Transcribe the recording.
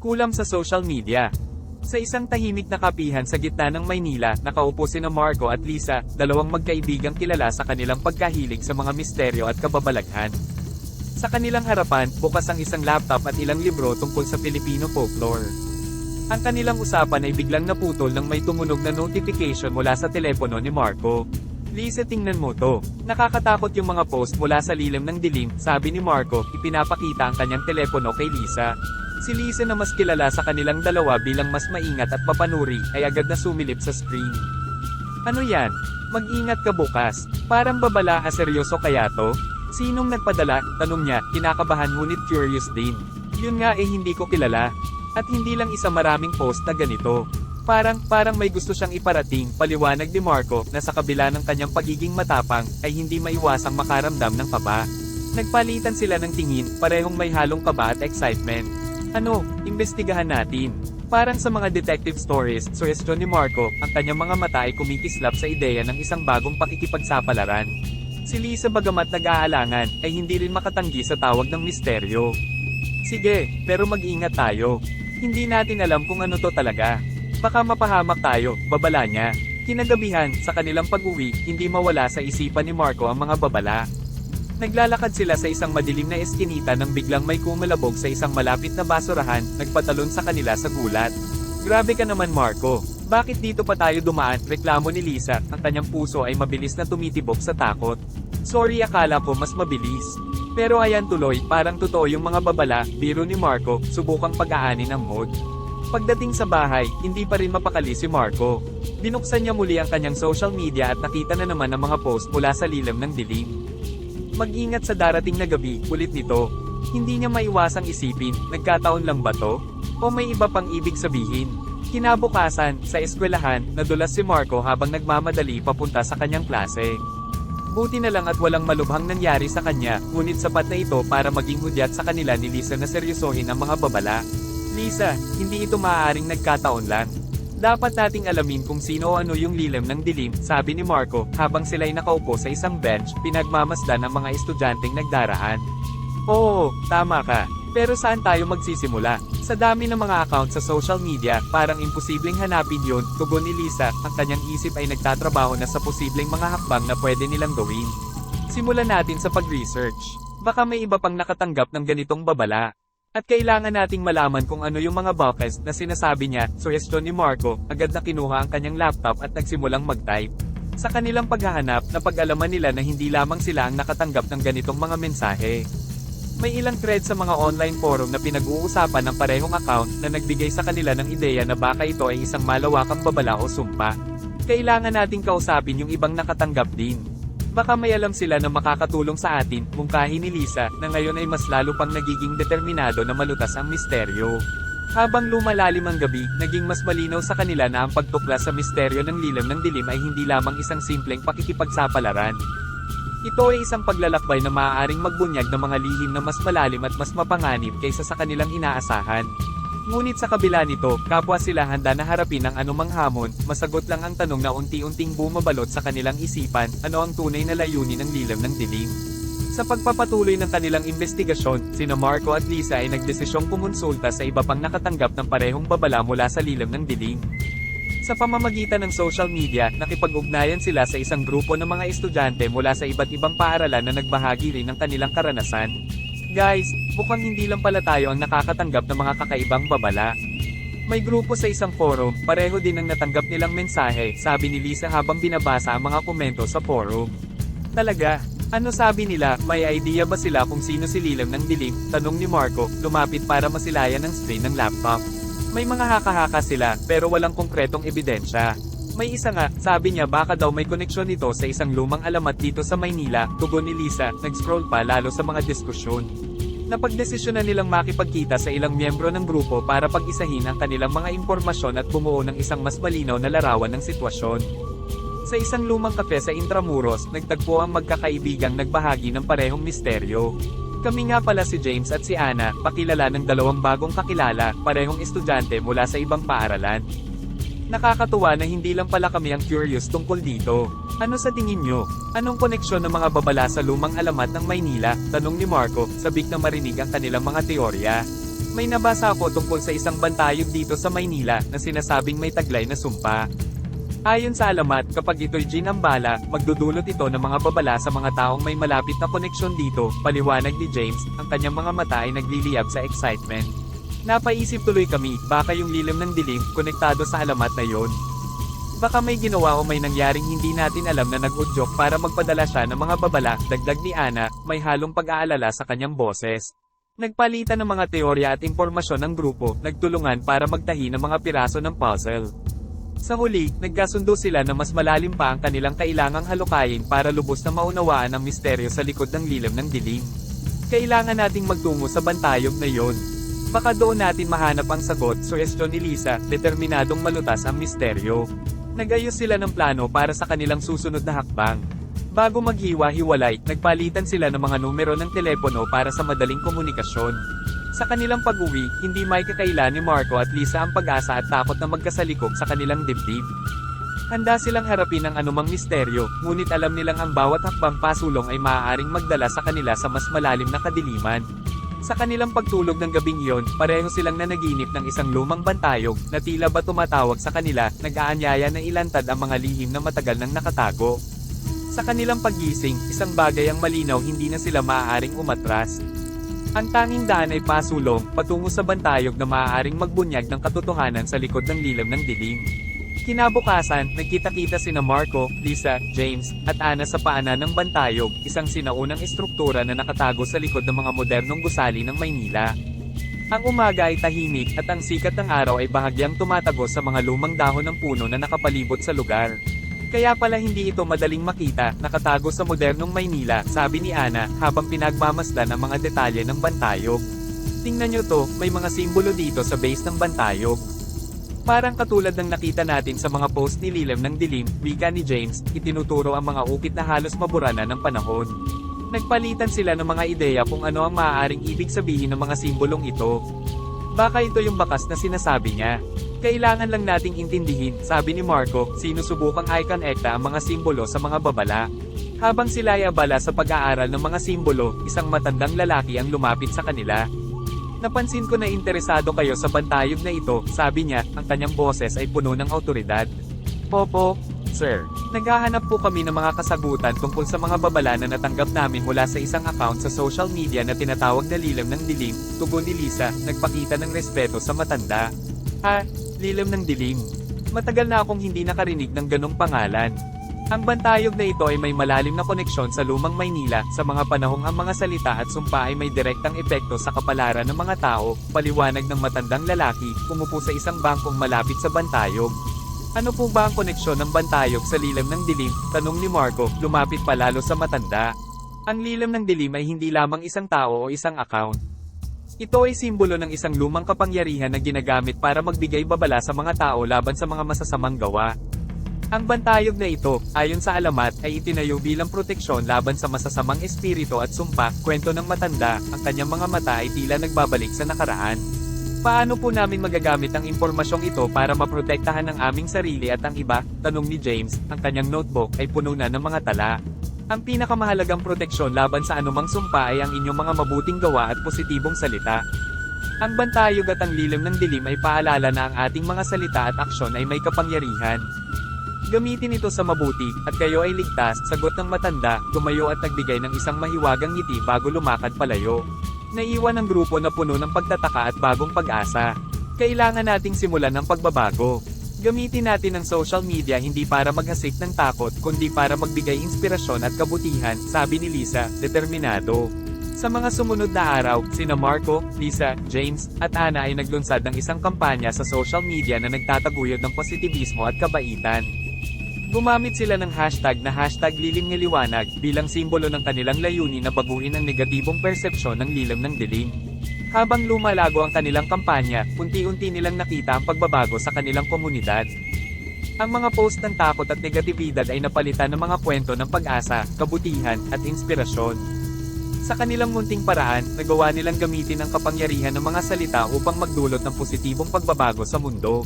Kulam sa social media. Sa isang tahimik na kapihan sa gitna ng Maynila, nakaupo sina Marco at Lisa, dalawang magkaibigang kilala sa kanilang pagkahilig sa mga misteryo at kababalaghan. Sa kanilang harapan, bukas ang isang laptop at ilang libro tungkol sa Filipino folklore. Ang kanilang usapan ay biglang naputol nang may tumunog na notification mula sa telepono ni Marco. Lisa, tingnan mo to. Nakakatakot yung mga post mula sa lilim ng dilim, sabi ni Marco, ipinapakita ang kanyang telepono kay Lisa. Si Lisa, na mas kilala sa kanilang dalawa bilang mas maingat at mapanuri, ay agad na sumilip sa screen. Ano yan? Mag-ingat ka bukas. Parang babala, seryoso kaya to? Sinong nagpadala? Tanong niya, kinakabahan ngunit curious din. Yun nga, hindi ko kilala. At hindi lang isa, maraming post na ganito. Parang may gusto siyang iparating, paliwanag ni Marco, na sa kabila ng kanyang pagiging matapang, ay hindi maiwasang makaramdam ng kaba. Nagpalitan sila ng tingin, parehong may halong kaba at excitement. Ano, imbestigahan natin. Parang sa mga detective stories, suhestyon ni Marco, ang kanyang mga mata ay kumikislap sa ideya ng isang bagong pakikipagsapalaran. Si Lisa, bagamat nag-aalangan, ay hindi rin makatanggi sa tawag ng misteryo. Sige, pero mag-ingat tayo. Hindi natin alam kung ano to talaga. Baka mapahamak tayo, babala niya. Kinagabihan, sa kanilang pag-uwi, hindi mawala sa isipan ni Marco ang mga babala. Naglalakad sila sa isang madilim na eskinita nang biglang may kumalabog sa isang malapit na basurahan, nagpatalon sa kanila sa gulat. Grabe ka naman, Marco. Bakit dito pa tayo dumaan? Reklamo ni Lisa, ang kanyang puso ay mabilis na tumitibok sa takot. Sorry, akala ko mas mabilis. Pero ayan tuloy, parang totoo yung mga babala, biro ni Marco, subukang pag-aani ng mood. Pagdating sa bahay, hindi pa rin mapakali si Marco. Binuksan niya muli ang kanyang social media at nakita na naman ang mga post mula sa lilim ng dilim. Mag-ingat sa darating na gabi, ulit nito. Hindi niya maiwasang isipin, nagkataon lang ba to? O may iba pang ibig sabihin? Kinabukasan, sa eskwelahan, nadulas si Marco habang nagmamadali papunta sa kanyang klase. Buti na lang at walang malubhang nangyari sa kanya, ngunit sapat na ito para maging hudyat sa kanila ni Lisa na seryosohin ang mga babala. Lisa, hindi ito maaaring nagkataon lang. Dapat nating alamin kung sino o ano yung lilim ng dilim, sabi ni Marco, habang sila'y nakaupo sa isang bench, pinagmamasdan ng mga estudyanteng nagdaraan. Oo, tama ka. Pero saan tayo magsisimula? Sa dami ng mga account sa social media, parang imposibleng hanapin yun, tugon ni Lisa, ang kanyang isip ay nagtatrabaho na sa posibleng mga hakbang na pwede nilang gawin. Simulan natin sa pag-research. Baka may iba pang nakatanggap ng ganitong babala. At kailangan nating malaman kung ano yung mga buckets na sinasabi niya, suhestyon ni Marco, agad na kinuha ang kanyang laptop at nagsimulang mag-type. Sa kanilang paghahanap, napag-alaman nila na hindi lamang sila ang nakatanggap ng ganitong mga mensahe. May ilang thread sa mga online forum na pinag-uusapan ng parehong account na nagbigay sa kanila ng ideya na baka ito ay isang malawakang babala o sumpa. Kailangan nating kausapin yung ibang nakatanggap din. Baka may alam sila na makakatulong sa atin, mungkahi ni Lisa, na ngayon ay mas lalo pang nagiging determinado na malutas ang misteryo. Habang lumalalim ang gabi, naging mas malinaw sa kanila na ang pagtuklas sa misteryo ng lilim ng dilim ay hindi lamang isang simpleng pakikipagsapalaran. Ito ay isang paglalakbay na maaaring magbunyag ng mga lihim na mas malalim at mas mapanganib kaysa sa kanilang inaasahan. Ngunit sa kabila nito, kapwa sila handa na harapin ang anumang hamon, masagot lang ang tanong na unti-unting bumabalot sa kanilang isipan, ano ang tunay na layunin ng lilim ng dilim. Sa pagpapatuloy ng kanilang investigasyon, sina Marco at Lisa ay nagdesisyong kumonsulta sa iba pang nakatanggap ng parehong babala mula sa lilim ng dilim. Sa pamamagitan ng social media, nakipag-ugnayan sila sa isang grupo ng mga estudyante mula sa iba't ibang paaralan na nagbahagi rin ng kanilang karanasan. Guys, mukhang hindi lang pala tayo ang nakakatanggap ng mga kakaibang babala. May grupo sa isang forum, pareho din ang natanggap nilang mensahe, sabi ni Lisa habang binabasa ang mga komento sa forum. Talaga? Ano sabi nila? May idea ba sila kung sino si lilim ng dilim? Tanong ni Marco, lumapit para masilayan ang screen ng laptop. May mga haka-haka sila, pero walang konkretong ebidensya. May isa nga, sabi niya baka daw may koneksyon ito sa isang lumang alamat dito sa Maynila, tugon ni Lisa, nag-scroll pa lalo sa mga diskusyon. Napagdesisyon na nilang makipagkita sa ilang miyembro ng grupo para pag-isahin ang kanilang mga impormasyon at bumuo ng isang mas malinaw na larawan ng sitwasyon. Sa isang lumang kafe sa Intramuros, nagtagpo ang magkakaibigang nagbahagi ng parehong misteryo. Kami nga pala si James at si Anna, pakilala ng dalawang bagong kakilala, parehong estudyante mula sa ibang paaralan. Nakakatuwa na hindi lang pala kami ang curious tungkol dito. Ano sa tingin nyo? Anong koneksyon ng mga babala sa lumang alamat ng Maynila? Tanong ni Marco, sabik na marinig ang kanilang mga teorya. May nabasa ako tungkol sa isang bantayog dito sa Maynila na sinasabing may taglay na sumpa. Ayon sa alamat, kapag ito'y ginambala, magdudulot ito ng mga babala sa mga taong may malapit na koneksyon dito, paliwanag ni James, ang kanyang mga mata ay nagliliyab sa excitement. Napaisip tuloy kami, baka yung lilim ng dilim, konektado sa alamat na yon. Baka may ginawa o may nangyaring hindi natin alam na nag-udyok para magpadala siya ng mga babala, dagdag ni Ana, may halong pag-aalala sa kanyang boses. Nagpalitan ng mga teorya at impormasyon ng grupo, nagtulungan para magtahi ng mga piraso ng puzzle. Sa huli, nagkasundo sila na mas malalim pa ang kanilang kailangang halukayin para lubos na maunawaan ang misteryo sa likod ng lilim ng dilim. Kailangan nating magtungo sa bantayog na yon. Baka doon natin mahanap ang sagot, suhestyon ni Lisa, determinadong malutas ang misteryo. Nagayos sila ng plano para sa kanilang susunod na hakbang. Bago maghiwa-hiwalay, nagpalitan sila ng mga numero ng telepono para sa madaling komunikasyon. Sa kanilang pag-uwi, hindi may kakaila ni Marco at Lisa ang pag-asa at takot na magkasalikop sa kanilang dibdib. Handa silang harapin ang anumang misteryo, ngunit alam nilang ang bawat hakbang pasulong ay maaaring magdala sa kanila sa mas malalim na kadiliman. Sa kanilang pagtulog ng gabing iyon, pareho silang nanaginip ng isang lumang bantayog, na tila ba tumatawag sa kanila, nag-aanyaya na ilantad ang mga lihim na matagal nang nakatago. Sa kanilang paggising, isang bagay ang malinaw, hindi na sila maaaring umatras. Ang tanging daan ay pasulong, patungo sa bantayog na maaaring magbunyag ng katotohanan sa likod ng lilim ng dilim. Kinabukasan, nagkita-kita sina Marco, Lisa, James, at Ana sa paanan ng bantayog, isang sinaunang estruktura na nakatago sa likod ng mga modernong gusali ng Maynila. Ang umaga ay tahimik at ang sikat ng araw ay bahagyang tumatagos sa mga lumang dahon ng puno na nakapalibot sa lugar. Kaya pala hindi ito madaling makita, nakatago sa modernong Maynila, sabi ni Ana, habang pinagmamasdan ang mga detalye ng bantayog. Tingnan nyo to, may mga simbolo dito sa base ng bantayog. Parang katulad ng nakita natin sa mga post ni Lilim ng Dilim, wika ni James, itinuturo ang mga ukit na halos mabura na ng panahon. Nagpalitan sila ng mga ideya kung ano ang maaaring ibig sabihin ng mga simbolong ito. Baka ito yung bakas na sinasabi niya. Kailangan lang nating intindihin, sabi ni Marco, sinusubukang i-connecta ang mga simbolo sa mga babala. Habang sila ay abala sa pag-aaral ng mga simbolo, isang matandang lalaki ang lumapit sa kanila. Napansin ko na interesado kayo sa bantayog na ito, sabi niya, ang kanyang boses ay puno ng autoridad. Popo, sir. Naghahanap po kami ng mga kasagutan tungkol sa mga babala na natanggap namin mula sa isang account sa social media na tinatawag na Lilim ng Dilim, tugon ni Lisa, nagpakita ng respeto sa matanda. Ha? Lilim ng Dilim. Matagal na akong hindi nakarinig ng ganong pangalan. Ang bantayog na ito ay may malalim na koneksyon sa lumang Maynila, sa mga panahong ang mga salita at sumpa ay may direktang epekto sa kapalaran ng mga tao, paliwanag ng matandang lalaki, umupo sa isang bangkong malapit sa bantayog. Ano po ba ang koneksyon ng bantayog sa lilim ng dilim? Tanong ni Marco, lumapit palalo sa matanda. Ang lilim ng dilim ay hindi lamang isang tao o isang account. Ito ay simbolo ng isang lumang kapangyarihan na ginagamit para magbigay babala sa mga tao laban sa mga masasamang gawa. Ang bantayog na ito, ayon sa alamat, ay itinayo bilang proteksyon laban sa masasamang espiritu at sumpa, kwento ng matanda, ang kanyang mga mata ay tila nagbabalik sa nakaraan. Paano po namin magagamit ang impormasyong ito para maprotektahan ang aming sarili at ang iba? Tanong ni James, ang kanyang notebook ay puno na ng mga tala. Ang pinakamahalagang proteksyon laban sa anumang sumpa ay ang inyong mga mabuting gawa at positibong salita. Ang bantayog at ang lilim ng dilim ay paalala na ang ating mga salita at aksyon ay may kapangyarihan. Gamitin ito sa mabuti, at kayo ay ligtas, sagot ng matanda, tumayo at nagbigay ng isang mahiwagang ngiti bago lumakad palayo. Naiwan ang grupo na puno ng pagtataka at bagong pag-asa. Kailangan nating simulan ng pagbabago. Gamitin natin ang social media hindi para maghasik ng takot, kundi para magbigay inspirasyon at kabutihan, sabi ni Lisa, determinado. Sa mga sumunod na araw, sina Marco, Lisa, James, at Ana ay naglunsad ng isang kampanya sa social media na nagtataguyod ng positibismo at kabaitan. Gumamit sila ng hashtag na #lilimngaliwanag bilang simbolo ng kanilang layunin na baguhin ang negatibong persepsyon ng lilim ng dilim. Habang lumalago ang kanilang kampanya, unti-unti nilang nakita ang pagbabago sa kanilang komunidad. Ang mga post ng takot at negatibidad ay napalitan ng mga kwento ng pag-asa, kabutihan, at inspirasyon. Sa kanilang munting paraan, nagawa nilang gamitin ang kapangyarihan ng mga salita upang magdulot ng positibong pagbabago sa mundo.